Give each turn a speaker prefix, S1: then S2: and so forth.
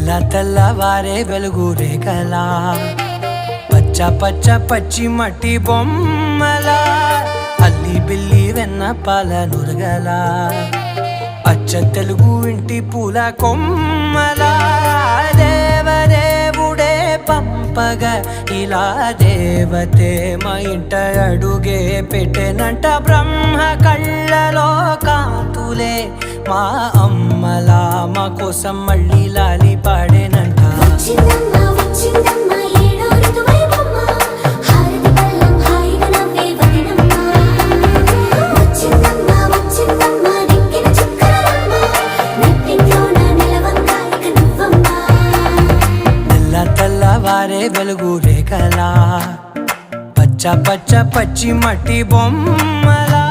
S1: తెల్ల తెల్లవారే వెలుగు రేఖలా పచ్చ పచ్చ పచ్చి మట్టి బొమ్మల అల్లి బిల్లి వెన్న పాల నురగల అచ్చ తెలుగు ఇంటి పూల కొమ్మల దేవదేవుడే పంపగా ఇలా దేవతే మా ఇంట అడుగే పెట్టెనంట బ్రహ్మ కళ్ళలో కాంతులే మా అమ్మలా మా కోసం మళ్ళీ లాలి పాడేనంట తెల్లవారే వెలుగు రేఖలా పచ్చ పచ్చ పచ్చి మట్టి బొమ్మలా